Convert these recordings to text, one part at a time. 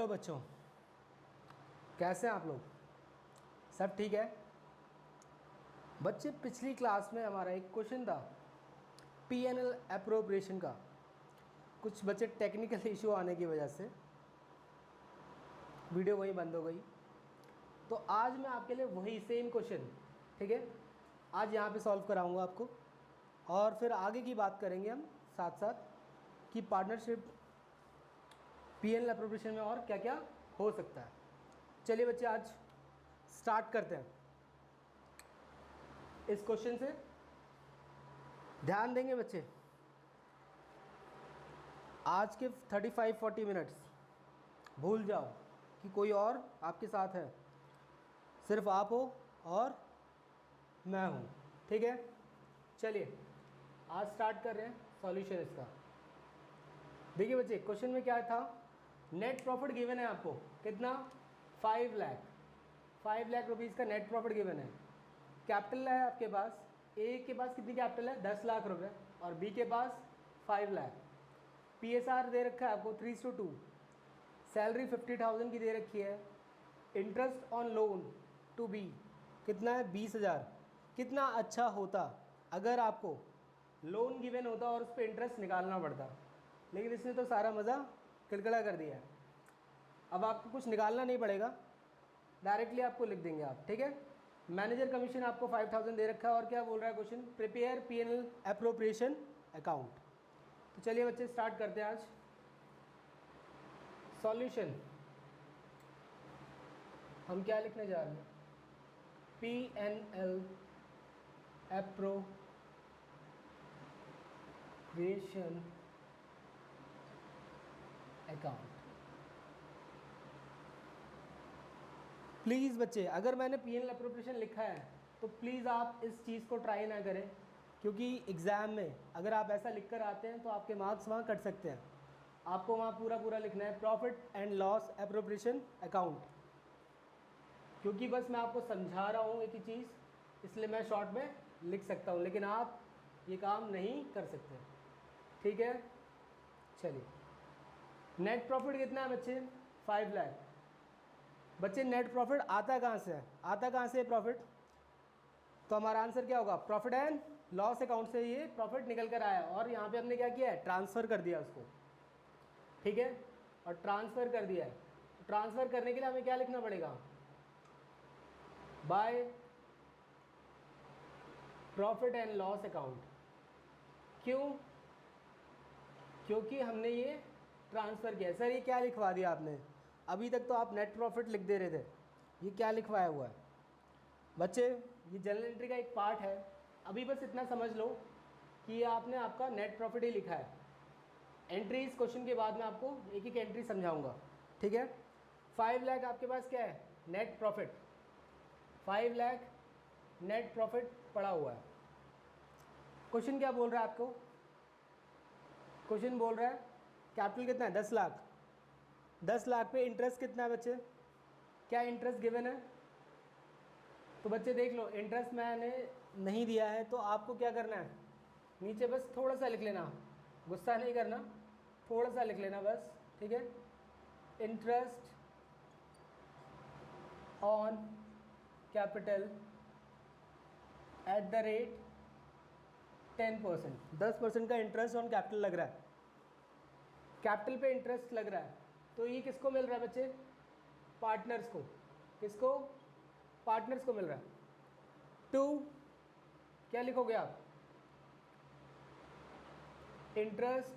Hello बच्चों, कैसे हैं आप लोग? सब ठीक है बच्चे? पिछली क्लास में हमारा एक क्वेश्चन था पीएनएल अप्रोप्रिएशन का। कुछ बच्चे टेक्निकल इशू आने की वजह से वीडियो वहीं बंद हो गई। तो आज मैं आपके लिए वही सेम क्वेश्चन, ठीक है, आज यहाँ पे सॉल्व कराऊंगा आपको, और फिर आगे की बात करेंगे हम साथ साथ कि पार्टनरशिप पीएनएल अप्रोप्रिएशन में और क्या क्या हो सकता है। चलिए बच्चे, आज स्टार्ट करते हैं इस क्वेश्चन से। ध्यान देंगे बच्चे, आज के 35-40 मिनट्स भूल जाओ कि कोई और आपके साथ है, सिर्फ आप हो और मैं हूँ, ठीक है। चलिए आज स्टार्ट कर रहे हैं सॉल्यूशन इसका। देखिए बच्चे, क्वेश्चन में क्या था, नेट प्रॉफिट गिवन है आपको, कितना? 5 लाख रुपीज़ का नेट प्रॉफिट गिवन है। कैपिटल है आपके पास, ए के पास कितनी कैपिटल है? 10 लाख रुपए, और बी के पास 5 लाख। पीएसआर दे रखा है आपको 3:2। सैलरी 50,000 की दे रखी है। Interest on loan to be कितना है? 20,000। कितना अच्छा होता अगर आपको लोन गिवन होता और उस पर इंटरेस्ट निकालना पड़ता, लेकिन इसने तो सारा मज़ा किलकिला कर दिया है। अब आपको कुछ निकालना नहीं पड़ेगा, डायरेक्टली आपको लिख देंगे आप, ठीक है। मैनेजर कमीशन आपको 5,000 दे रखा है, और क्या बोल रहा है question? Prepare PNL appropriation account. तो चलिए बच्चे स्टार्ट करते हैं आज सॉल्यूशन। हम क्या लिखने जा रहे हैं? PNL appropriation account. प्लीज़ बच्चे, अगर मैंने पीएनएल अप्रोप्रिएशन लिखा है तो प्लीज़ आप इस चीज़ को ट्राई ना करें, क्योंकि एग्ज़ाम में अगर आप ऐसा लिख कर आते हैं तो आपके मार्क्स वहाँ कट सकते हैं। आपको वहाँ पूरा लिखना है profit and loss appropriation account, क्योंकि बस मैं आपको समझा रहा हूँ एक ही चीज़, इसलिए मैं शॉर्ट में लिख सकता हूँ, लेकिन आप ये काम नहीं कर सकते, ठीक है। चलिए, नेट प्रॉफिट कितना है बच्चे? 5 लाख। बच्चे नेट प्रॉफिट आता कहाँ से है? आता कहाँ से है प्रॉफिट? तो हमारा आंसर क्या होगा? प्रॉफिट एंड लॉस अकाउंट से ये प्रॉफिट निकल कर आया, और यहाँ पे हमने क्या किया है? ट्रांसफ़र कर दिया उसको, ठीक है। और ट्रांसफ़र कर दिया है, ट्रांसफ़र करने के लिए हमें क्या लिखना पड़ेगा? By profit and loss account. क्यों? क्योंकि हमने ये ट्रांसफ़र किया। सर ये क्या लिखवा दिया आपने? अभी तक तो आप नेट प्रॉफिट लिख दे रहे थे, ये क्या लिखवाया हुआ है? बच्चे ये जनरल एंट्री का एक पार्ट है, अभी बस इतना समझ लो कि ये आपने आपका नेट प्रॉफिट ही लिखा है। एंट्री इस क्वेश्चन के बाद में आपको एक एक एंट्री समझाऊंगा, ठीक है। 5 लाख आपके पास क्या है? Net profit. 5 lakh net profit पड़ा हुआ है। क्वेश्चन क्या बोल रहा है आपको? क्वेश्चन बोल रहा है कैपिटल कितना है? 10 लाख। 10 लाख पे इंटरेस्ट कितना है बच्चे? क्या इंटरेस्ट गिवन है? तो बच्चे देख लो, इंटरेस्ट मैंने नहीं दिया है, तो आपको क्या करना है? नीचे बस थोड़ा सा लिख लेना, गुस्सा नहीं करना, थोड़ा सा लिख लेना बस, ठीक है। Interest on capital at the rate 10%। 10% का इंटरेस्ट ऑन कैपिटल लग रहा है, कैपिटल पे इंटरेस्ट लग रहा है। तो ये किसको मिल रहा है बच्चे? पार्टनर्स को। किसको? पार्टनर्स को मिल रहा है। टू क्या लिखोगे आप? Interest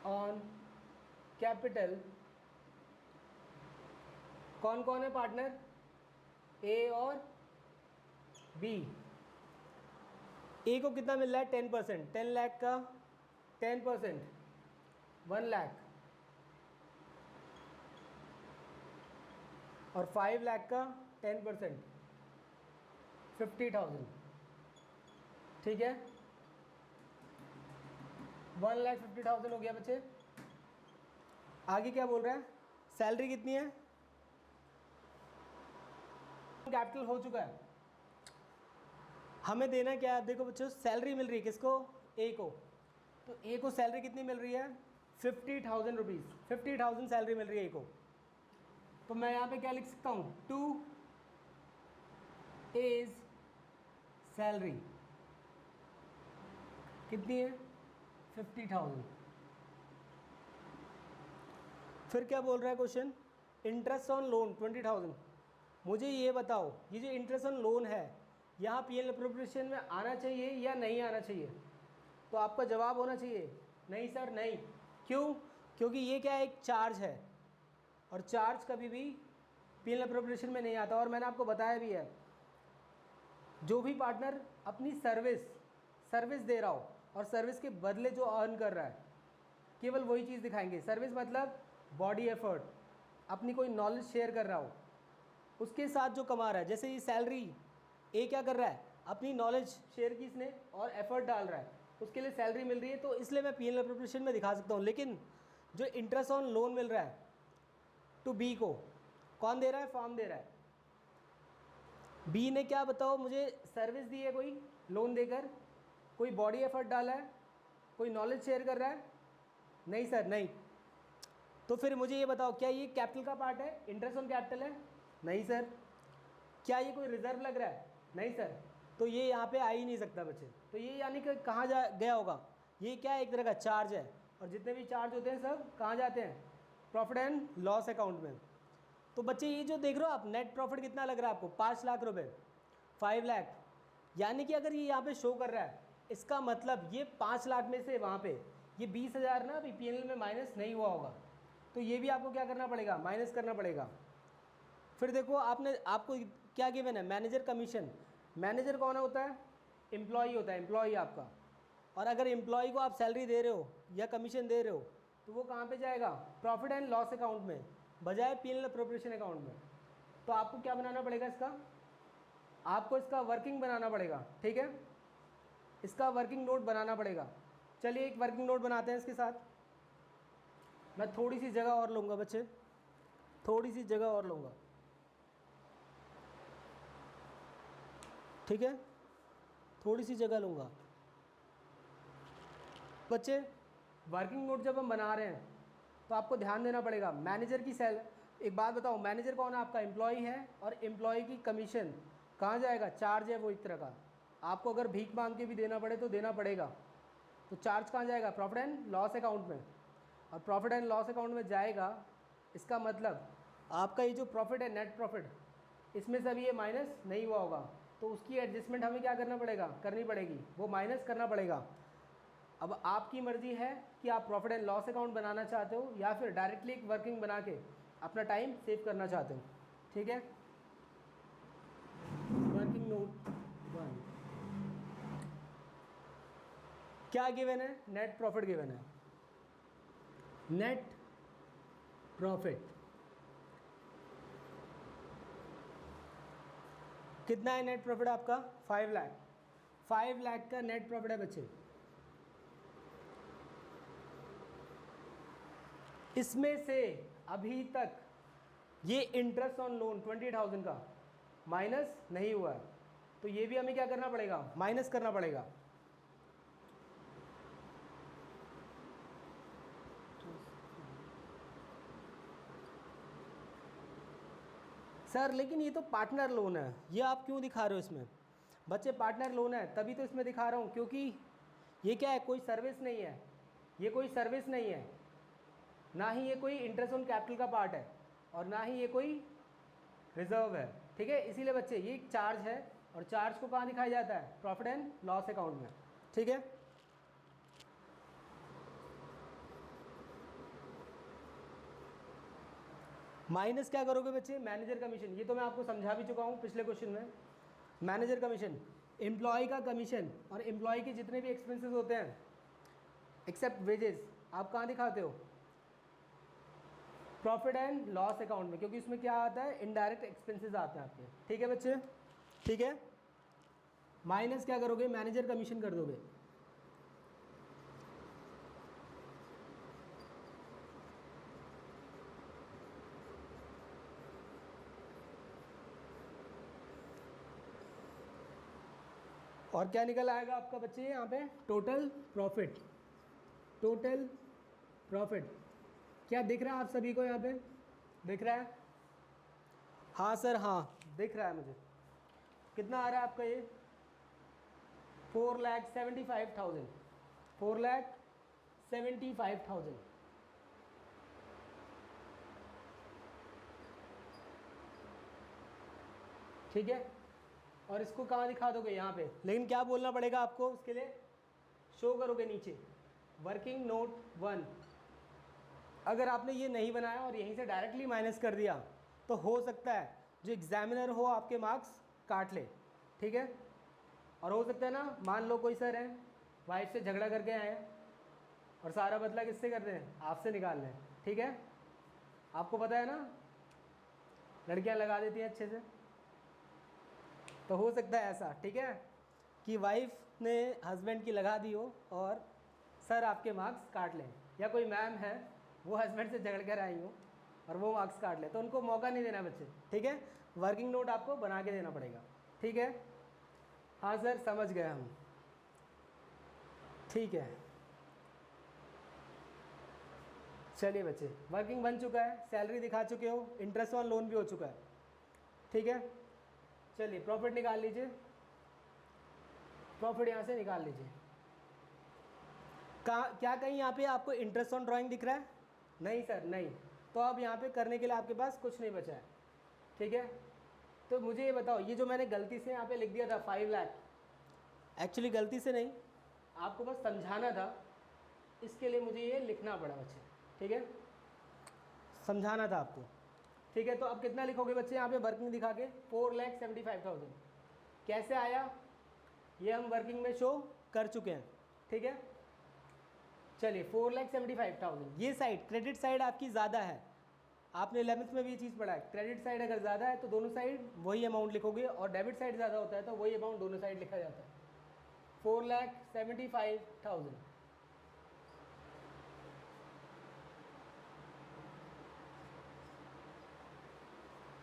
on capital. कौन कौन है पार्टनर? ए और बी। ए को कितना मिल रहा है? 10%। 10 लाख का 10% 1 लाख, और 5 लाख का 10% 50,000, ठीक है। 1,50,000 हो गया बच्चे। आगे क्या बोल रहा है? सैलरी कितनी है? कैपिटल हो चुका है, हमें देना क्या है? देखो बच्चों, सैलरी मिल रही है किसको? ए को। तो ए को सैलरी कितनी मिल रही है? 50,000 रुपीज़, 50,000 सैलरी मिल रही है को। तो मैं यहाँ पे क्या लिख सकता हूँ, 2 इज सैलरी कितनी है, 50,000। फिर क्या बोल रहा है क्वेश्चन, इंटरेस्ट ऑन लोन 20,000। मुझे ये बताओ, ये जो इंटरेस्ट ऑन लोन है यहाँ पीएल अप्रोप्रिएशन में आना चाहिए या नहीं आना चाहिए? तो आपका जवाब होना चाहिए नहीं सर नहीं। क्यों? क्योंकि ये क्या है, एक चार्ज है, और चार्ज कभी भी पीएल अप्रोप्रिएशन में नहीं आता। और मैंने आपको बताया भी है, जो भी पार्टनर अपनी सर्विस दे रहा हो और सर्विस के बदले जो अर्न कर रहा है, केवल वही चीज़ दिखाएंगे। सर्विस मतलब बॉडी एफर्ट, अपनी कोई नॉलेज शेयर कर रहा हो, उसके साथ जो कमा रहा है। जैसे ये सैलरी ए क्या कर रहा है, अपनी नॉलेज शेयर की इसने और एफर्ट डाल रहा है, उसके लिए सैलरी मिल रही है, तो इसलिए मैं पीएल अप्रोप्रिएशन में दिखा सकता हूँ। लेकिन जो इंटरेस्ट ऑन लोन मिल रहा है टू बी को, कौन दे रहा है, फॉर्म दे रहा है। बी ने क्या बताओ मुझे, सर्विस दी है कोई लोन देकर, कोई बॉडी एफर्ट डाला है, कोई नॉलेज शेयर कर रहा है? नहीं सर नहीं। तो फिर मुझे ये बताओ, क्या ये कैपिटल का पार्ट है, इंटरेस्ट ऑन कैपिटल है? नहीं सर। क्या ये कोई रिजर्व लग रहा है? नहीं सर। तो ये यहाँ पे आ ही नहीं सकता बच्चे। तो ये यानी कि कहाँ जा गया होगा, ये क्या है, एक तरह का चार्ज है, और जितने भी चार्ज होते हैं सब कहाँ जाते हैं, प्रॉफिट एंड लॉस अकाउंट में। तो बच्चे ये जो देख रहे हो आप, नेट प्रॉफिट कितना लग रहा है आपको, 5 लाख रुपए, 5 लाख। यानी कि अगर ये यहाँ पे शो कर रहा है, इसका मतलब ये 5 लाख में से वहाँ पे ये 20,000 ना अभी पीएनएल में माइनस नहीं हुआ होगा, तो ये भी आपको क्या करना पड़ेगा, माइनस करना पड़ेगा। फिर देखो आपको क्या गिवन है, मैनेजर कमीशन। मैनेजर कौन होता है, एम्प्लॉई होता है, एम्प्लॉई आपका। और अगर एम्प्लॉई को आप सैलरी दे रहे हो या कमीशन दे रहे हो, तो वो कहाँ पे जाएगा, प्रॉफिट एंड लॉस अकाउंट में, बजाय पीएनएल अप्रोप्रिएशन अकाउंट में। तो आपको क्या बनाना पड़ेगा, आपको इसका वर्किंग बनाना पड़ेगा, ठीक है, इसका वर्किंग नोट बनाना पड़ेगा। चलिए एक वर्किंग नोट बनाते हैं इसके साथ। मैं थोड़ी सी जगह और लूँगा बच्चे, थोड़ी सी जगह और लूँगा, ठीक है, थोड़ी सी जगह लूँगा। बच्चे वर्किंग नोट जब हम बना रहे हैं तो आपको ध्यान देना पड़ेगा, मैनेजर की एक बात बताओ, मैनेजर कौन है आपका, एम्प्लॉय है, और एम्प्लॉय की कमीशन कहाँ जाएगा, चार्ज है वो एक तरह का। आपको अगर भीख मांग के भी देना पड़े तो देना पड़ेगा, तो चार्ज कहाँ जाएगा, प्रॉफिट एंड लॉस अकाउंट में। और प्रॉफिट एंड लॉस अकाउंट में जाएगा, इसका मतलब आपका ये जो प्रॉफिट है, नेट प्रॉफिट, इसमें से अभी ये माइनस नहीं हुआ होगा, तो उसकी एडजस्टमेंट हमें क्या करना पड़ेगा, करनी पड़ेगी, वो माइनस करना पड़ेगा। अब आपकी मर्ज़ी है कि आप प्रॉफिट एंड लॉस अकाउंट बनाना चाहते हो या फिर डायरेक्टली एक वर्किंग बना के अपना टाइम सेव करना चाहते हो, ठीक है। वर्किंग नोट 1 क्या गिवन है, नेट प्रॉफिट गिवन है। नेट प्रॉफिट कितना है, नेट प्रॉफिट आपका 5 लाख, 5 लाख का नेट प्रॉफिट है बच्चे। इसमें से अभी तक ये इंटरेस्ट ऑन लोन 20,000 का माइनस नहीं हुआ है, तो ये भी हमें क्या करना पड़ेगा, माइनस करना पड़ेगा। सर लेकिन ये तो पार्टनर लोन है, ये आप क्यों दिखा रहे हो इसमें? बच्चे पार्टनर लोन है तभी तो इसमें दिखा रहा हूँ, क्योंकि ये क्या है, कोई सर्विस नहीं है, ये कोई सर्विस नहीं है, ना ही ये कोई इंटरेस्ट ऑन कैपिटल का पार्ट है, और ना ही ये कोई रिजर्व है, ठीक है। इसीलिए बच्चे ये एक चार्ज है, और चार्ज को कहाँ दिखाया जाता है, प्रॉफिट एंड लॉस अकाउंट में, ठीक है। माइनस क्या करोगे बच्चे, मैनेजर कमीशन, ये तो मैं आपको समझा भी चुका हूँ पिछले क्वेश्चन में। मैनेजर कमीशन, एम्प्लॉय का कमीशन, और एम्प्लॉय के जितने भी एक्सपेंसेस होते हैं एक्सेप्ट वेजेस, आप कहाँ दिखाते हो, प्रॉफिट एंड लॉस अकाउंट में, क्योंकि इसमें क्या आता है, इनडायरेक्ट एक्सपेंसेस आते हैं आपके, ठीक है बच्चे, ठीक है। माइनस क्या करोगे, मैनेजर कमीशन कर दोगे। और क्या निकल आएगा आपका बच्चे यहाँ पे, टोटल प्रॉफिट, टोटल प्रॉफिट क्या दिख रहा है आप सभी को यहाँ पे? दिख रहा है? हाँ सर, हाँ दिख रहा है मुझे। कितना आ रहा है आपका ये? 4,75,000। 4,75,000। ठीक है, और इसको कहाँ दिखा दोगे? यहाँ पे। लेकिन क्या बोलना पड़ेगा आपको उसके लिए? शो करोगे नीचे वर्किंग नोट 1। अगर आपने ये नहीं बनाया और यहीं से डायरेक्टली माइनस कर दिया तो हो सकता है जो एग्जामिनर हो आपके मार्क्स काट ले। ठीक है, और हो सकता है ना, मान लो कोई सर हैं, वाइफ से झगड़ा करके आए हैं और सारा बदला किससे कर रहे हैं? आपसे निकाल रहे हैं। ठीक है, आपको पता है ना लड़कियां लगा देती हैं अच्छे से, तो हो सकता है ऐसा। ठीक है, कि वाइफ ने हस्बैंड की लगा दी हो और सर आपके मार्क्स काट लें, या कोई मैम है वो हस्बैंड से झगड़ कर आई हो और वो मार्क्स काट ले, तो उनको मौका नहीं देना बच्चे। ठीक है, वर्किंग नोट आपको बना के देना पड़ेगा। ठीक है, हाँ सर समझ गए हम। ठीक है, चलिए बच्चे, वर्किंग बन चुका है, सैलरी दिखा चुके हो, इंटरेस्ट ऑन लोन भी हो चुका है। ठीक है, चलिए प्रॉफिट निकाल लीजिए। प्रॉफिट यहाँ से निकाल लीजिए। क्या कहीं यहाँ पे आपको इंटरेस्ट ऑन ड्राइंग दिख रहा है? नहीं सर, नहीं। तो अब यहाँ पे करने के लिए आपके पास कुछ नहीं बचा है। ठीक है, तो मुझे ये बताओ, ये जो मैंने गलती से यहाँ पे लिख दिया था 5 लाख, एक्चुअली गलती से नहीं, आपको बस समझाना था, इसके लिए मुझे ये लिखना पड़ा बच्चे। ठीक है, समझाना था आपको। ठीक है, तो अब कितना लिखोगे बच्चे यहाँ पे वर्किंग दिखा के? 4,75,000। कैसे आया ये हम वर्किंग में शो कर चुके हैं। ठीक है, चलिए 4,75,000। ये साइड क्रेडिट साइड आपकी ज़्यादा है, आपने 11th में भी ये चीज़ पढ़ा है। क्रेडिट साइड अगर ज़्यादा है तो दोनों साइड वही अमाउंट लिखोगे, और डेबिट साइड ज़्यादा होता है तो वही अमाउंट दोनों साइड लिखा जाता है। 4,75,000।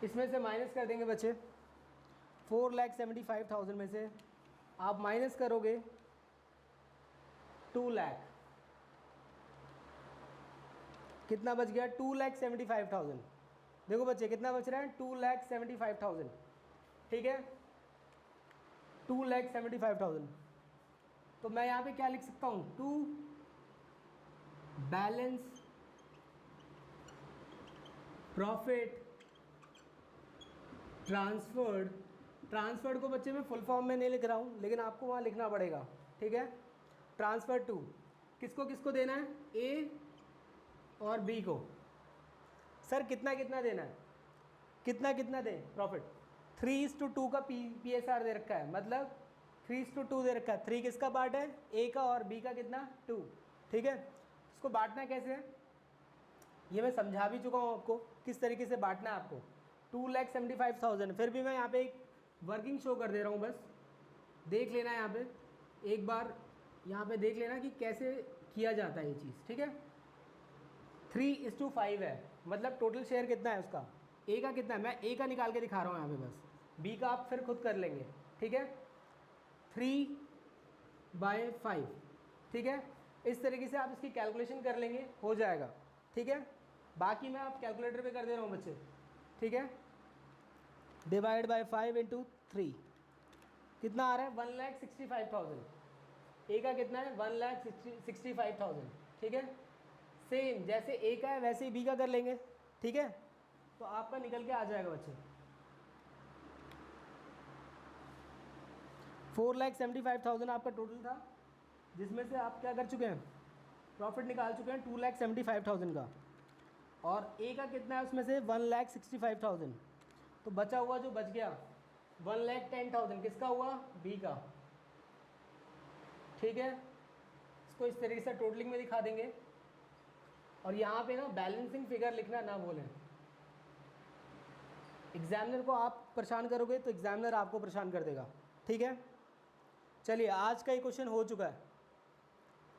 इसमें से माइनस कर देंगे बच्चे। 4,75,000 में से आप माइनस करोगे 2 लाख। कितना बच गया? 2,75,000। देखो बच्चे कितना बच रहा है? 2,75,000। ठीक है, 2,75,000। तो मैं यहाँ पे क्या लिख सकता हूँ? टू बैलेंस प्रॉफिट ट्रांसफर्ड को बच्चे मैं फुल फॉर्म में नहीं लिख रहा हूँ, लेकिन आपको वहाँ लिखना पड़ेगा। ठीक है, ट्रांसफर टू किसको किसको देना है? ए और बी को। सर कितना कितना देना है? कितना कितना दें प्रॉफिट? 3:2 का PSR दे रखा है, मतलब 3:2 दे रखा है। 3 किसका पार्ट है? ए का, और बी का कितना? 2। ठीक है, इसको बांटना कैसे है ये मैं समझा भी चुका हूँ आपको, किस तरीके से बांटना है आपको। 2,75,000। फिर भी मैं यहाँ पे एक वर्किंग शो कर दे रहा हूँ, बस देख लेना है यहाँ पे एक बार, यहाँ पे देख लेना कि कैसे किया जाता है ये चीज़। ठीक है, 3:5 है, मतलब टोटल शेयर कितना है उसका? ए का कितना है? मैं ए का निकाल के दिखा रहा हूँ यहाँ पे, बस बी का आप फिर खुद कर लेंगे। ठीक है, 3/5। ठीक है, इस तरीके से आप इसकी कैलकुलेशन कर लेंगे, हो जाएगा। ठीक है, बाकी मैं आप कैलकुलेटर पे कर दे रहा हूँ बच्चे। ठीक है, डिवाइड बाय 5 × 3 कितना आ रहा है? 1,65,000। ए का कितना है? 1,65,000। ठीक है, सेम जैसे ए का है वैसे ही बी का कर लेंगे। ठीक है, तो आपका निकल के आ जाएगा बच्चे 4,75,000 आपका टोटल था, जिसमें से आप क्या कर चुके हैं? प्रॉफिट निकाल चुके हैं 2,75,000 का, और ए का कितना है उसमें से? 1,65,000। तो बचा हुआ जो बच गया 1,10,000 किसका हुआ? बी का। ठीक है, इसको इस तरीके से टोटलिंग में दिखा देंगे, और यहाँ पे ना बैलेंसिंग फिगर लिखना ना भूलें। एग्जामिनर को आप परेशान करोगे तो एग्जामिनर आपको परेशान कर देगा। ठीक है, चलिए आज का ये क्वेश्चन हो चुका है।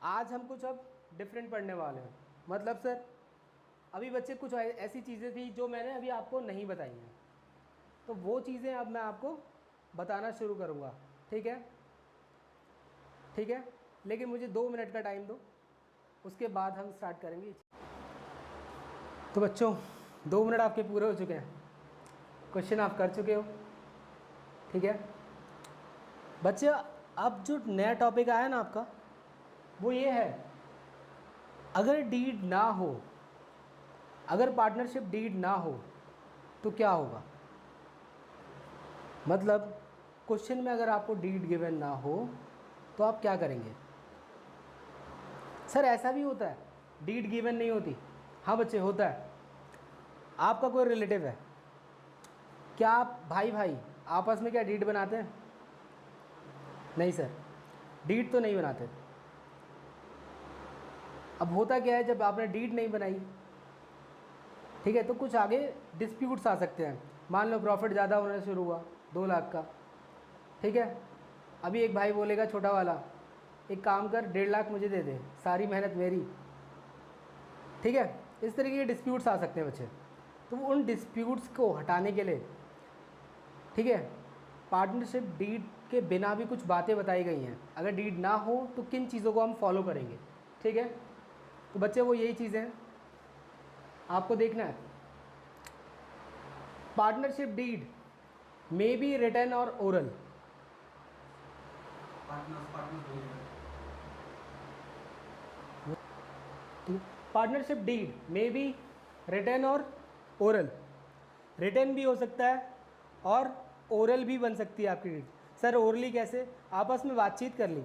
आज हम कुछ अब डिफरेंट पढ़ने वाले हैं। मतलब सर अभी बच्चे कुछ ऐसी चीज़ें थी जो मैंने अभी आपको नहीं बताई हैं, तो वो चीज़ें अब मैं आपको बताना शुरू करूँगा। ठीक है, ठीक है, लेकिन मुझे 2 मिनट का टाइम दो, उसके बाद हम स्टार्ट करेंगे। तो बच्चों 2 मिनट आपके पूरे हो चुके हैं, क्वेश्चन आप कर चुके हो, ठीक है बच्चे। अब जो नया टॉपिक आया ना आपका, वो ये है, अगर डीड ना हो, अगर पार्टनरशिप डीड ना हो तो क्या होगा। मतलब क्वेश्चन में अगर आपको डीड गिवन ना हो तो आप क्या करेंगे। सर ऐसा भी होता है डीड गिवन नहीं होती। हाँ बच्चे होता है। आपका कोई रिलेटिव है, क्या आप भाई भाई आपस में क्या डीड बनाते हैं? नहीं सर, डीड तो नहीं बनाते। अब होता क्या है, जब आपने डीड नहीं बनाई, ठीक है, तो कुछ आगे डिस्प्यूट्स आ सकते हैं। मान लो प्रॉफिट ज़्यादा होना शुरू हुआ 2 लाख का, ठीक है। अभी एक भाई बोलेगा छोटा वाला, एक काम कर 1.5 लाख मुझे दे दे, सारी मेहनत मेरी, ठीक है। इस तरीके के डिस्प्यूट्स आ सकते हैं बच्चे। तो उन डिस्प्यूट्स को हटाने के लिए, ठीक है, पार्टनरशिप डीड के बिना भी कुछ बातें बताई गई हैं। अगर डीड ना हो तो किन चीज़ों को हम फॉलो करेंगे, ठीक है। तो बच्चे वो यही चीज़ें हैं आपको देखना है। Partnership deed may be written और oral. Partnership deed may be written और ओरल। रिटन भी हो सकता है और ओरल भी बन सकती है आपकी डीड। सर ओरली कैसे? आपस में बातचीत कर ली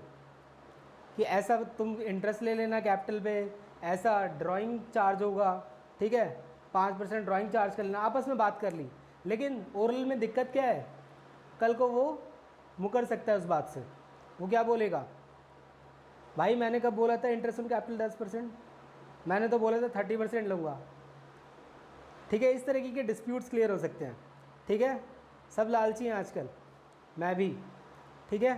कि ऐसा तुम इंटरेस्ट ले लेना कैपिटल पे, ऐसा ड्राइंग चार्ज होगा, ठीक है, 5% ड्राइंग चार्ज कर लेना, आपस में बात कर ली। लेकिन ओरल में दिक्कत क्या है, कल को वो मुकर सकता है उस बात से। वो क्या बोलेगा, भाई मैंने कब बोला था इंटरेस्ट ऑन कैपिटल 10%, मैंने तो बोला था 30% लूँगा, ठीक है। इस तरीके के डिस्प्यूट्स क्लियर हो सकते हैं, ठीक है। सब लालची हैं आजकल, मैं भी, ठीक है,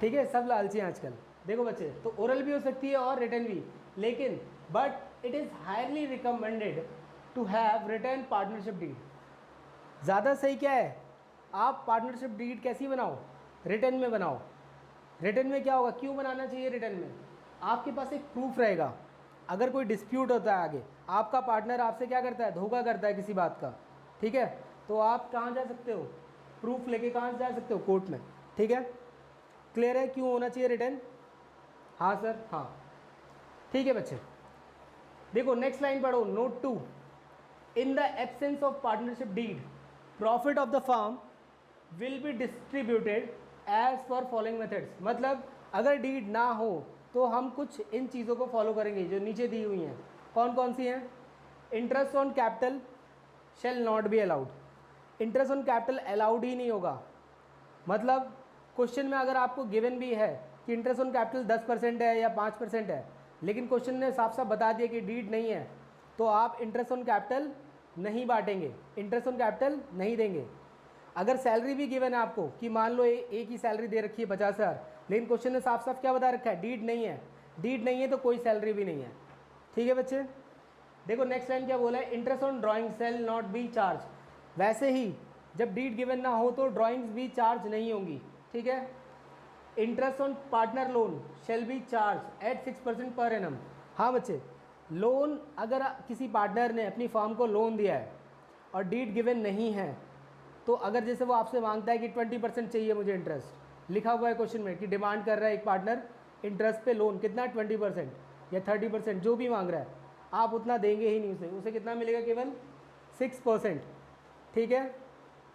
ठीक है, सब लालची हैं आजकल। देखो बच्चे, तो ओरल भी हो सकती है और रिटन भी, लेकिन but it is highly recommended to have written partnership deed. ज़्यादा सही क्या है, आप पार्टनरशिप डीड कैसी बनाओ, रिटन में बनाओ। रिटन में क्या होगा, क्यों बनाना चाहिए रिटन में, आपके पास एक प्रूफ रहेगा। अगर कोई डिस्प्यूट होता है आगे, आपका पार्टनर आपसे क्या करता है, धोखा करता है किसी बात का, ठीक है, तो आप कहाँ जा सकते हो, प्रूफ लेके कहाँ जा सकते हो, कोर्ट में, ठीक है। क्लियर है क्यों होना चाहिए रिटर्न? हाँ सर, हाँ, ठीक है बच्चे। देखो नेक्स्ट लाइन पढ़ो, note 2, in the absence of partnership deed profit of the firm will be distributed as per following methods. मतलब अगर डीड ना हो तो हम कुछ इन चीज़ों को फॉलो करेंगे जो नीचे दी हुई हैं। कौन कौन सी हैं? Interest on capital shall not be allowed. Interest on capital allowed ही नहीं होगा। मतलब क्वेश्चन में अगर आपको गिवन भी है कि इंटरेस्ट ऑन कैपिटल 10% है या 5% है, लेकिन क्वेश्चन ने साफ साफ बता दिया कि डीड नहीं है, तो आप इंटरेस्ट ऑन कैपिटल नहीं बांटेंगे, इंटरेस्ट ऑन कैपिटल नहीं देंगे। अगर सैलरी भी गिवन है आपको कि मान लो एक ही सैलरी दे रखी है 50,000, लेकिन क्वेश्चन ने साफ साफ क्या बता रखा है, डीड नहीं है। डीड नहीं है तो कोई सैलरी भी नहीं है, ठीक है बच्चे। देखो नेक्स्ट लाइन क्या बोला है, interest on drawing shell not B charge. वैसे ही जब डीड गिवन ना हो तो ड्राइंग्स भी चार्ज नहीं होंगी, ठीक है। Interest on partner loan shall be charge at 6% per annum. हाँ बच्चे, लोन अगर किसी पार्टनर ने अपनी फर्म को लोन दिया है और डीड गिवन नहीं है, तो अगर जैसे वो आपसे मांगता है कि 20% चाहिए मुझे इंटरेस्ट, लिखा हुआ है क्वेश्चन में कि डिमांड कर रहा है एक पार्टनर इंटरेस्ट पे लोन कितना, 20% या 30%, जो भी मांग रहा है, आप उतना देंगे ही नहीं उसे। उसे कितना मिलेगा, केवल 6%, ठीक है,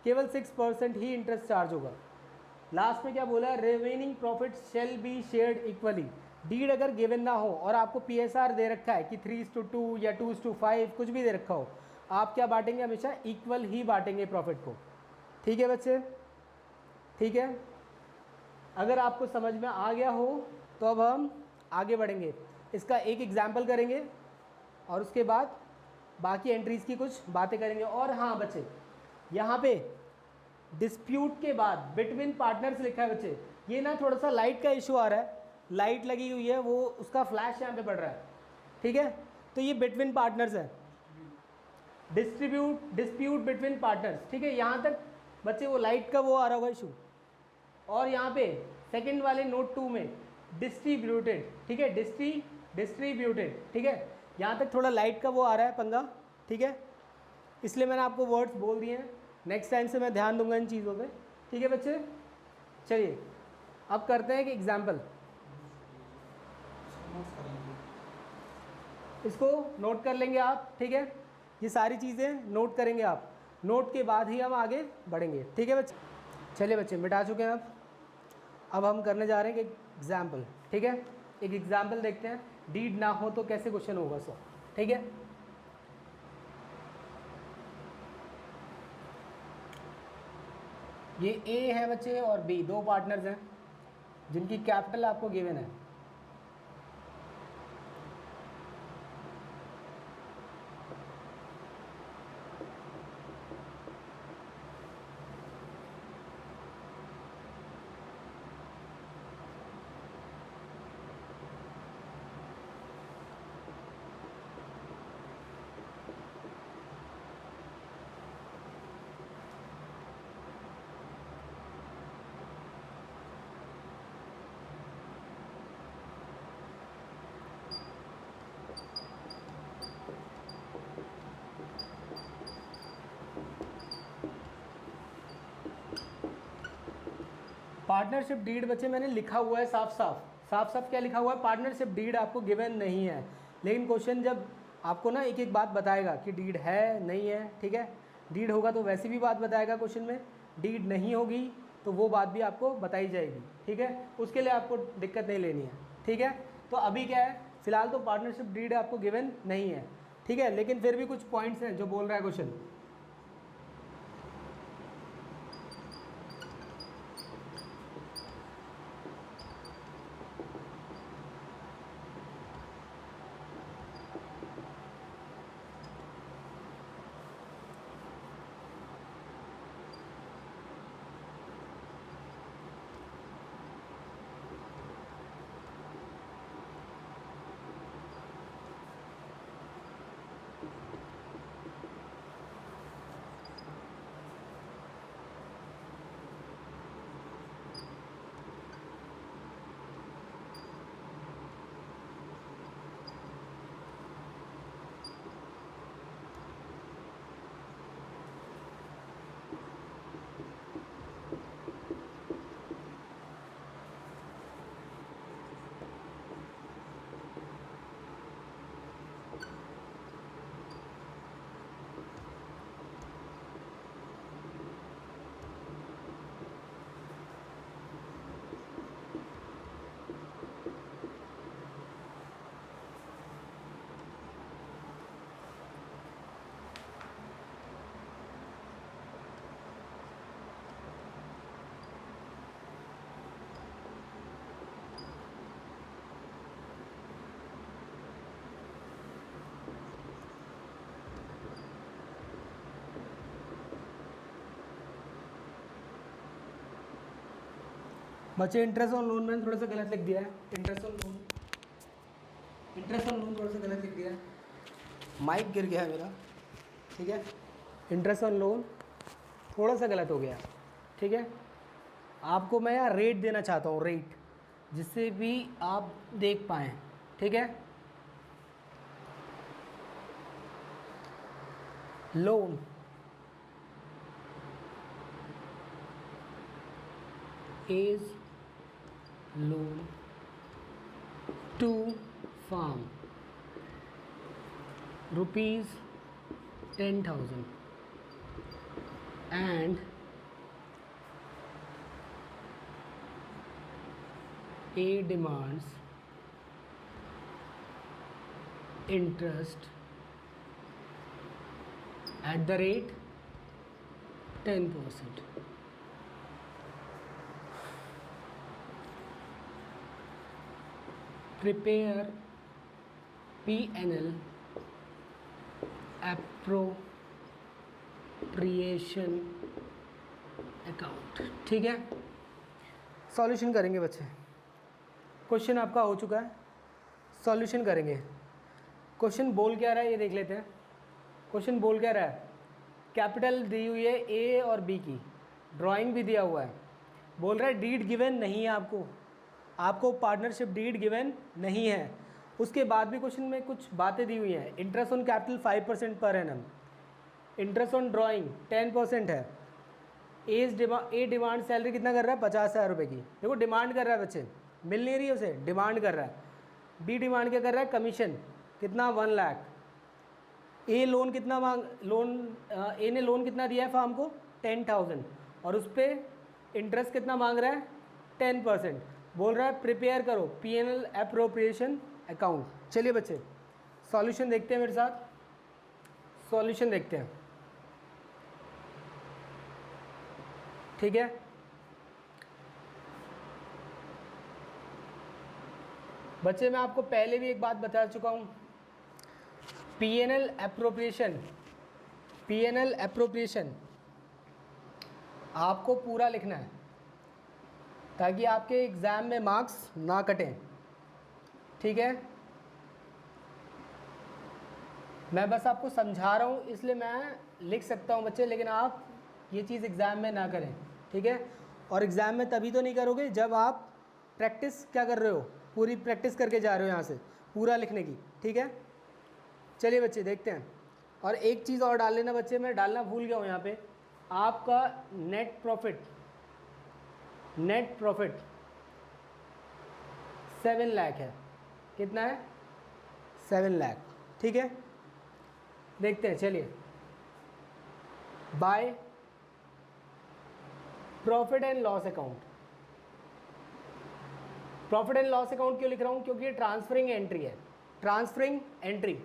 केवल 6% ही इंटरेस्ट चार्ज होगा। लास्ट में क्या बोला, remaining profit shall be shared equally. Deed अगर गिवन ना हो और आपको PSR दे रखा है कि 3:2 या 2:5 कुछ भी दे रखा हो, आप क्या बांटेंगे, हमेशा इक्वल ही बांटेंगे प्रॉफिट को, ठीक है बच्चे, ठीक है। अगर आपको समझ में आ गया हो तो अब हम आगे बढ़ेंगे, इसका एक एग्जाम्पल करेंगे और उसके बाद बाकी एंट्रीज़ की कुछ बातें करेंगे। और हाँ बच्चे, यहाँ पे डिस्प्यूट के बाद बिटवीन पार्टनर्स लिखा है बच्चे, ये ना थोड़ा सा लाइट का इशू आ रहा है, लाइट लगी हुई है, वो उसका फ्लैश यहाँ पे पड़ रहा है, ठीक है। तो ये बिटवीन पार्टनर्स है, डिस्प्यूट बिटवीन पार्टनर्स, ठीक है। यहाँ तक बच्चे वो लाइट का वो आ रहा होगा इशू। और यहाँ पे सेकंड वाले नोट 2 में डिस्ट्रीब्यूटेड, ठीक है, डिस्ट्रीब्यूटेड, ठीक है। यहाँ तक थोड़ा लाइट का वो आ रहा है पंगा, ठीक है, इसलिए मैंने आपको वर्ड्स बोल दिए हैं। नेक्स्ट टाइम से मैं ध्यान दूंगा इन चीज़ों पे, ठीक है बच्चे। चलिए अब करते हैं एक एग्जाम्पल, इसको नोट कर लेंगे आप, ठीक है, ये सारी चीज़ें नोट करेंगे आप, नोट के बाद ही हम आगे बढ़ेंगे, ठीक है बच्चे। चलिए बच्चे मिटा चुके हैं आप, अब हम करने जा रहे हैं एक एग्जाम्पल, ठीक है। एक एग्जाम्पल देखते हैं, डीड ना हो तो कैसे क्वेश्चन होगा सो, ठीक है। ये ए है बच्चे और बी, दो पार्टनर्स हैं जिनकी कैपिटल आपको गिवन है। पार्टनरशिप डीड बच्चे मैंने लिखा हुआ है साफ साफ क्या लिखा हुआ है, पार्टनरशिप डीड आपको गिवन नहीं है, लेकिन क्वेश्चन जब आपको ना एक एक बात बताएगा कि डीड है नहीं है, ठीक है। डीड होगा तो वैसी भी बात बताएगा क्वेश्चन में, डीड नहीं होगी तो वो बात भी आपको बताई जाएगी, ठीक है। उसके लिए आपको दिक्कत नहीं लेनी है, ठीक है। तो अभी क्या है, फिलहाल तो पार्टनरशिप डीड आपको गिवन नहीं है, ठीक है, लेकिन फिर भी कुछ पॉइंट्स हैं जो बोल रहा है क्वेश्चन। बच्चे इंटरेस्ट ऑन लोन मैंने थोड़ा सा गलत लिख दिया है, इंटरेस्ट ऑन लोन थोड़ा सा गलत लिख दिया है, माइक गिर गया है मेरा, ठीक है। इंटरेस्ट ऑन लोन थोड़ा सा गलत हो गया, ठीक है। आपको मैं यहाँ रेट देना चाहता हूँ, रेट, जिससे भी आप देख पाएँ, ठीक है। Loan is loan to farm rupees 10,000 and A demands interest at the rate 10%. Prepare P&L appropriation account, ठीक है। सॉल्यूशन करेंगे बच्चे, क्वेश्चन आपका हो चुका है, सॉल्यूशन करेंगे। क्वेश्चन बोल क्या रहा है ये देख लेते हैं। क्वेश्चन बोल क्या रहा है, कैपिटल दी हुई है ए और बी की, ड्राइंग भी दिया हुआ है, बोल रहा है डीड गिवन नहीं है आपको, आपको पार्टनरशिप डीड गिवन नहीं है। उसके बाद भी क्वेश्चन में कुछ बातें दी हुई हैं। Interest on capital 5% per annum, interest on drawing 10% है। ए डिमांड सैलरी कितना कर रहा है, 50,000 रुपये की। देखो डिमांड कर रहा है बच्चे, मिल नहीं रही है उसे, डिमांड कर रहा है। बी डिमांड क्या कर रहा है, कमीशन कितना, 1 लाख। ए लोन कितना मांग, ए ने लोन कितना दिया है फार्म को, 10,000, और उस पर इंटरेस्ट कितना मांग रहा है, 10%। बोल रहा है प्रिपेयर करो P&L एप्रोप्रिएशन अकाउंट। चलिए बच्चे सॉल्यूशन देखते हैं मेरे साथ, सॉल्यूशन देखते हैं, ठीक है। बच्चे मैं आपको पहले भी एक बात बता चुका हूँ, P&L एप्रोप्रिएशन आपको पूरा लिखना है ताकि आपके एग्ज़ाम में मार्क्स ना कटें, ठीक है। मैं बस आपको समझा रहा हूँ इसलिए मैं लिख सकता हूँ बच्चे, लेकिन आप ये चीज़ एग्ज़ाम में ना करें, ठीक है। और एग्ज़ाम में तभी तो नहीं करोगे जब आप प्रैक्टिस क्या कर रहे हो, पूरी प्रैक्टिस करके जा रहे हो यहाँ से पूरा लिखने की, ठीक है। चलिए बच्चे देखते हैं। और एक चीज़ और डाल लेना बच्चे, मैं डालना भूल गया हूँ यहाँ पे, आपका नेट प्रॉफिट 7 लाख है। कितना है, 7 लाख, ठीक है। देखते हैं, चलिए by profit and loss account. Profit and loss account क्यों लिख रहा हूँ, क्योंकि ये ट्रांसफरिंग एंट्री है, ट्रांसफरिंग एंट्री।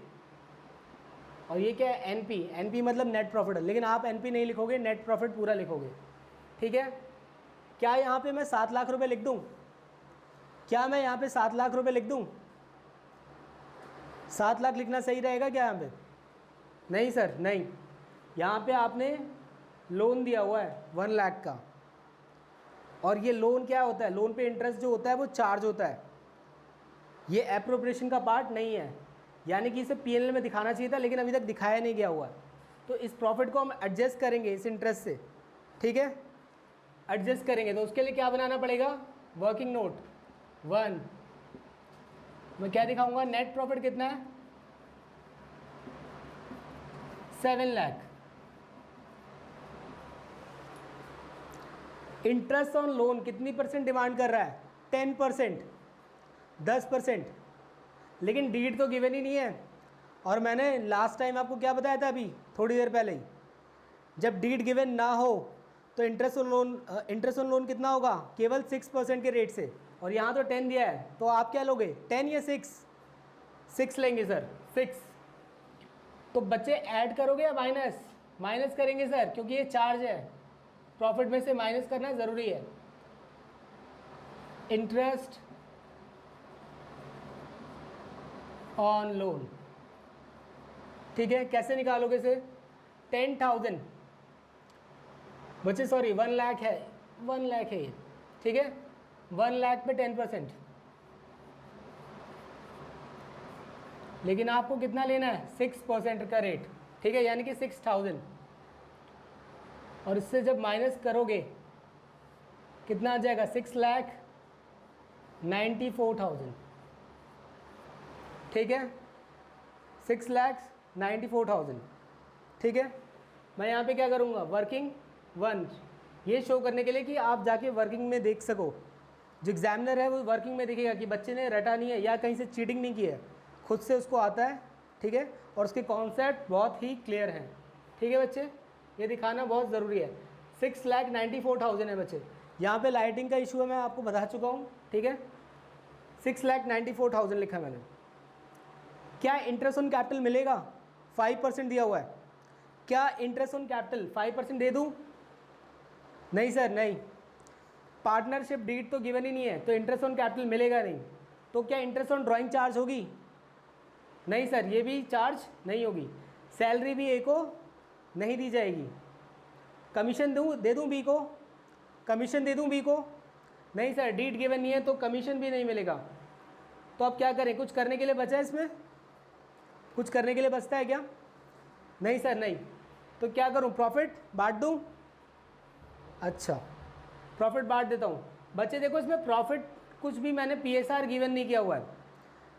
और ये क्या है, एनपी मतलब नेट प्रॉफिट है, लेकिन आप एनपी नहीं लिखोगे, नेट प्रॉफिट पूरा लिखोगे, ठीक है। क्या यहाँ पे मैं 7 लाख रुपए लिख दूँ, क्या मैं यहाँ पे 7 लाख रुपए लिख दूँ, 7 लाख लिखना सही रहेगा क्या यहाँ पे, नहीं सर नहीं। यहाँ पे आपने लोन दिया हुआ है 1 लाख का, और ये लोन क्या होता है, लोन पे इंटरेस्ट जो होता है वो चार्ज होता है, ये एप्रोप्रिएशन का पार्ट नहीं है। यानी कि इसे P&L में दिखाना चाहिए था, लेकिन अभी तक दिखाया नहीं गया हुआ है। तो इस प्रॉफिट को हम एडजस्ट करेंगे इस इंटरेस्ट से, ठीक है, एडजस्ट करेंगे। तो उसके लिए क्या बनाना पड़ेगा, वर्किंग नोट 1। मैं क्या दिखाऊंगा, नेट प्रॉफिट कितना है, 7 लाख। इंटरेस्ट ऑन लोन कितनी % डिमांड कर रहा है, 10%, 10%। लेकिन डीड तो गिवन ही नहीं है। और मैंने लास्ट टाइम आपको क्या बताया था, अभी थोड़ी देर पहले ही, जब डीड गिवन ना हो तो इंटरेस्ट ऑन लोन कितना होगा, केवल 6% के रेट से। और यहाँ तो 10 दिया है, तो आप क्या लोगे, 10 या 6 लेंगे सर, 6। तो बच्चे ऐड करोगे या माइनस करेंगे सर, क्योंकि ये चार्ज है, प्रॉफिट में से माइनस करना ज़रूरी है। इंटरेस्ट ऑन लोन, ठीक है। कैसे निकालोगे इसे, 10,000 बच्चे, सॉरी 1 लाख है, 1 लाख है ये, ठीक है। 1 लाख पे 10%, लेकिन आपको कितना लेना है, 6% का रेट, ठीक है, यानी कि 6,000। और इससे जब माइनस करोगे कितना आ जाएगा, 6,94,000, ठीक है, 6,94,000, ठीक है। मैं यहाँ पे क्या करूँगा, वर्किंग 1, ये शो करने के लिए कि आप जाके वर्किंग में देख सको, जो एग्जामिनर है वो वर्किंग में देखेगा कि बच्चे ने रटा नहीं है या कहीं से चीटिंग नहीं की है, खुद से उसको आता है, ठीक है, और उसके कॉन्सेप्ट बहुत ही क्लियर हैं, ठीक है बच्चे, ये दिखाना बहुत ज़रूरी है। 6,94,000 है बच्चे। यहाँ पे लाइटिंग का इशू है, मैं आपको बता चुका हूँ, ठीक है। 6,94,000 लिखा मैंने। क्या इंटरेस्ट ऑन कैपिटल मिलेगा, 5% दिया हुआ है, क्या इंटरेस्ट ऑन कैपिटल 5% दे दूँ, नहीं सर नहीं। पार्टनरशिप डीड तो गिवन ही नहीं है, तो इंटरेस्ट ऑन कैपिटल मिलेगा नहीं। तो क्या इंटरेस्ट ऑन ड्राइंग चार्ज होगी, नहीं सर, ये भी चार्ज नहीं होगी। सैलरी भी ए को नहीं दी जाएगी। कमीशन दे दूँ बी को, कमीशन दे दूँ बी को, नहीं सर, डीड गिवन नहीं है तो कमीशन भी नहीं मिलेगा। तो अब क्या करें, कुछ करने के लिए बचा है इसमें, कुछ करने के लिए बचता है क्या, नहीं सर नहीं। तो क्या करूं, प्रॉफिट बांट दूं, अच्छा प्रॉफिट बांट देता हूं। बच्चे देखो इसमें प्रॉफिट कुछ भी मैंने PSR गिवन नहीं किया हुआ है।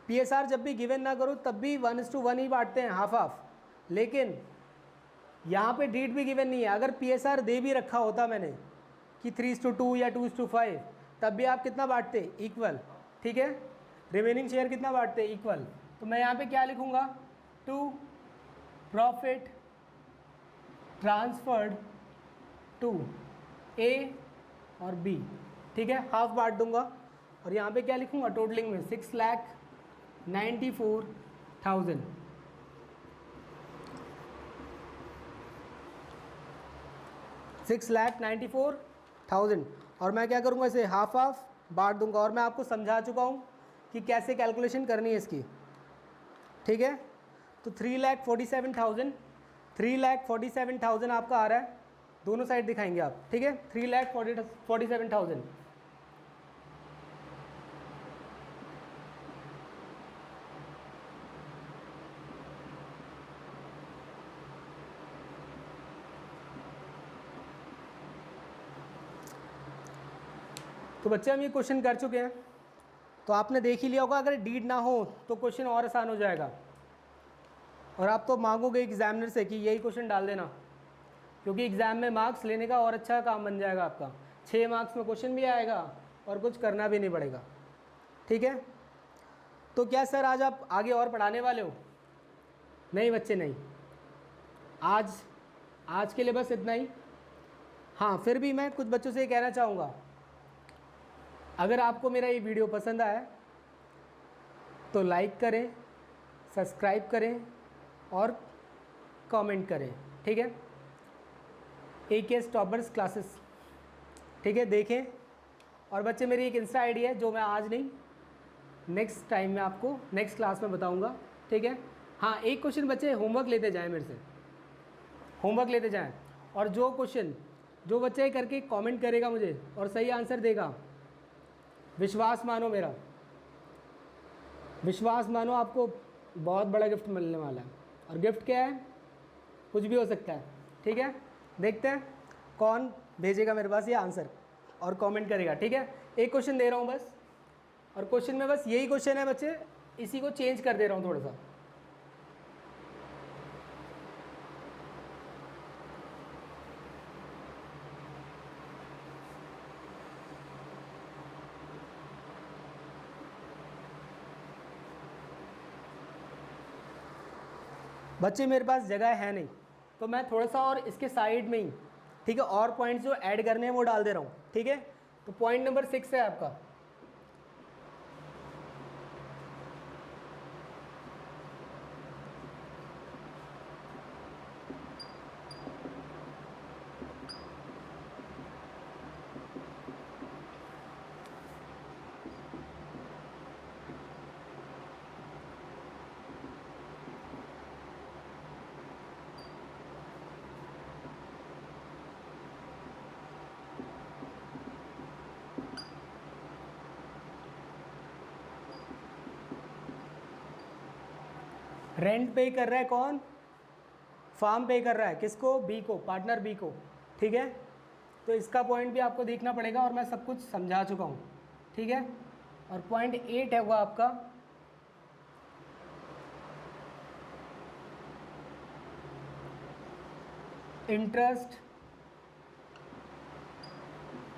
PSR जब भी गिवन ना करूँ तब भी 1:1 ही बांटते हैं, हाफ हाफ। लेकिन यहाँ पे डीड भी गिवन नहीं है। अगर PSR दे भी रखा होता मैंने कि 3:2 या 2:5, तब भी आप कितना बांटते? इक्वल। ठीक है, रिमेनिंग शेयर कितना बांटते? इक्वल। तो मैं यहाँ पे क्या लिखूँगा? To profit transferred to A और B। ठीक है, हाफ बांट दूंगा। और यहाँ पे क्या लिखूँगा? टोटलिंग में 6,94,000। 6,94,000। और मैं क्या करूँगा? इसे हाफ हाफ बांट दूंगा। और मैं आपको समझा चुका हूँ कि कैसे कैलकुलेशन करनी है इसकी। ठीक है, तो 3,47,000 आपका आ रहा है। दोनों साइड दिखाएंगे आप। ठीक है, 3,47,000। तो बच्चे हम ये क्वेश्चन कर चुके हैं, तो आपने देख ही लिया होगा। अगर डीड ना हो तो क्वेश्चन और आसान हो जाएगा। और आप तो मांगोगे एग्जामिनर से कि यही क्वेश्चन डाल देना, क्योंकि एग्ज़ाम में मार्क्स लेने का और अच्छा काम बन जाएगा आपका। 6 मार्क्स में क्वेश्चन भी आएगा और कुछ करना भी नहीं पड़ेगा। ठीक है, तो क्या सर आज आप आगे और पढ़ाने वाले हो? नहीं बच्चे, नहीं, आज के लिए बस इतना ही। हाँ, फिर भी मैं कुछ बच्चों से ये कहना चाहूँगा, अगर आपको मेरा ये वीडियो पसंद आया तो लाइक करें, सब्सक्राइब करें और कमेंट करें। ठीक है, AKS टॉपर्स क्लासेस। ठीक है, देखें। और बच्चे मेरी एक इंस्टा आईडी है जो मैं आज नहीं, नेक्स्ट टाइम में आपको नेक्स्ट क्लास में बताऊंगा। ठीक है, हाँ, एक क्वेश्चन बच्चे होमवर्क लेते जाएं, मेरे से होमवर्क लेते जाएं। और जो क्वेश्चन जो बच्चे करके कमेंट करेगा मुझे और सही आंसर देगा, विश्वास मानो, मेरा विश्वास मानो, आपको बहुत बड़ा गिफ्ट मिलने वाला है। और गिफ्ट क्या है? कुछ भी हो सकता है। ठीक है, देखते हैं कौन भेजेगा मेरे पास ये आंसर और कमेंट करेगा। ठीक है, एक क्वेश्चन दे रहा हूँ बस, और क्वेश्चन में बस यही क्वेश्चन है बच्चे, इसी को चेंज कर दे रहा हूँ थोड़ा सा। बच्चे मेरे पास जगह है नहीं, तो मैं थोड़ा सा और इसके साइड में ही, ठीक है, और पॉइंट्स जो ऐड करने हैं वो डाल दे रहा हूँ। ठीक है, तो पॉइंट नंबर 6 है आपका, रेंट पे कर रहा है कौन? फार्म पे कर रहा है किसको? बी को, पार्टनर बी को। ठीक है, तो इसका पॉइंट भी आपको देखना पड़ेगा और मैं सब कुछ समझा चुका हूँ। ठीक है, और पॉइंट 8 है वो आपका इंटरेस्ट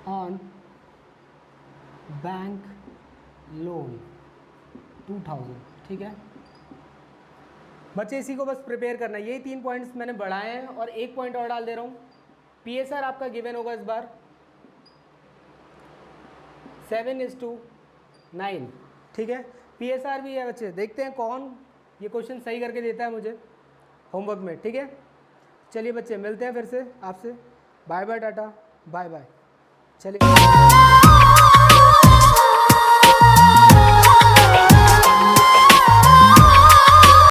ऑन बैंक लोन 2000। ठीक है बच्चे, इसी को बस प्रिपेयर करना है। यही 3 पॉइंट्स मैंने बढ़ाए हैं और एक पॉइंट और डाल दे रहा हूँ। PSR आपका गिवन होगा इस बार 7:9। ठीक है, PSR भी है बच्चे, देखते हैं कौन ये क्वेश्चन सही करके देता है मुझे होमवर्क में। ठीक है, चलिए बच्चे, मिलते हैं फिर से आपसे। Bye bye, tata, bye bye. चलिए।